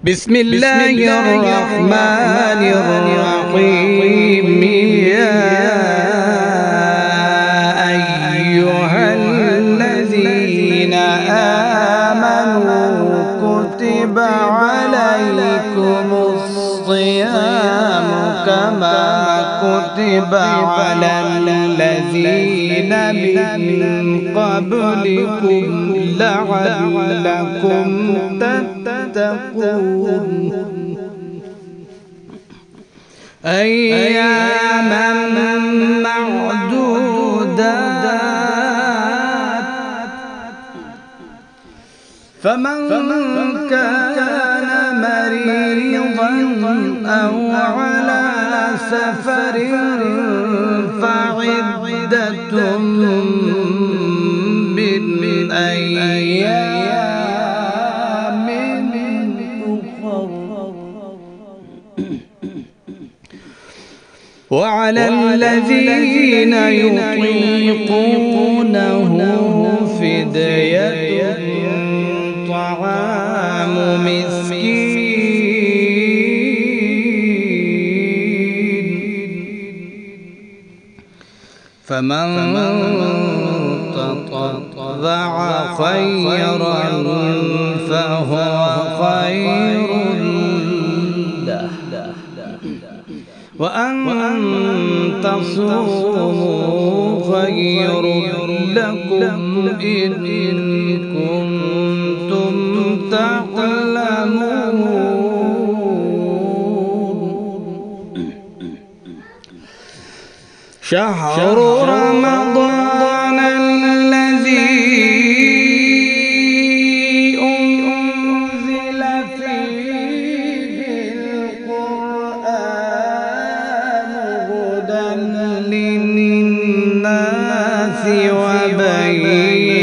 بسم الله الرحمن الرحيم. يا أيها الذين آمنوا كتب عليكم الصيام كما كتب على الذين من قبلكم لعلكم تتقون. أياما معدودات، فمن كان مريضا أو على سفر فعدة من أيام أخر. وعلى الذين يطيقونه فدية طعام مسكين، فمن تطوع خيرا فهو خير له، وأن تصوموا خير لكم إن كنتم تعلمون. شهر رمضان الذي أنزل فيه القرآن هدى للناس وبينات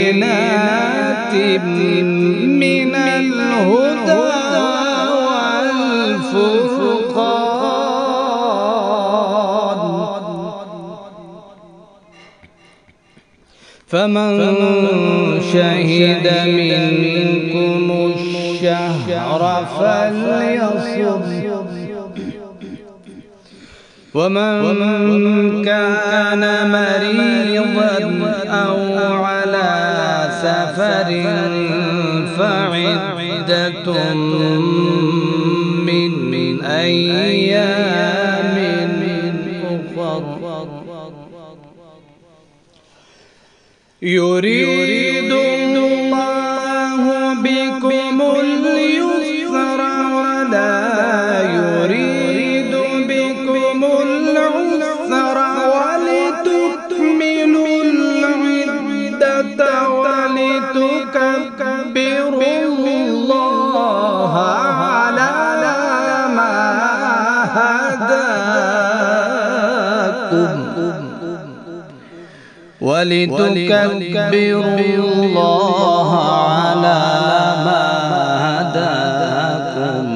من الهدى والفرقان، فمن شهد منكم الشهر فليصم، ومن كان مريضا أو على سفر فعدة من أيام أخر. يريد الله بكم اليسر ولا يريد بكم العسر ولتكملوا العدة ولتكبروا الله على ما هداكم ولتكبروا الله على ما هداكم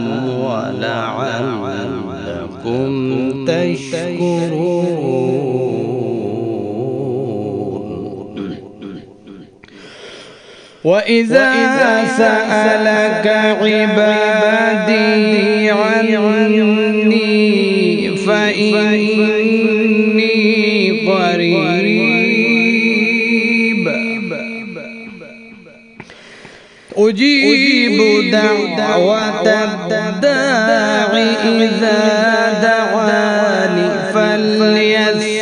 ولعلكم تشكرون. وإذا سألك عبادي عني فإني قريب أجيب دعوة الداع إذا دعاني فليستجيبوا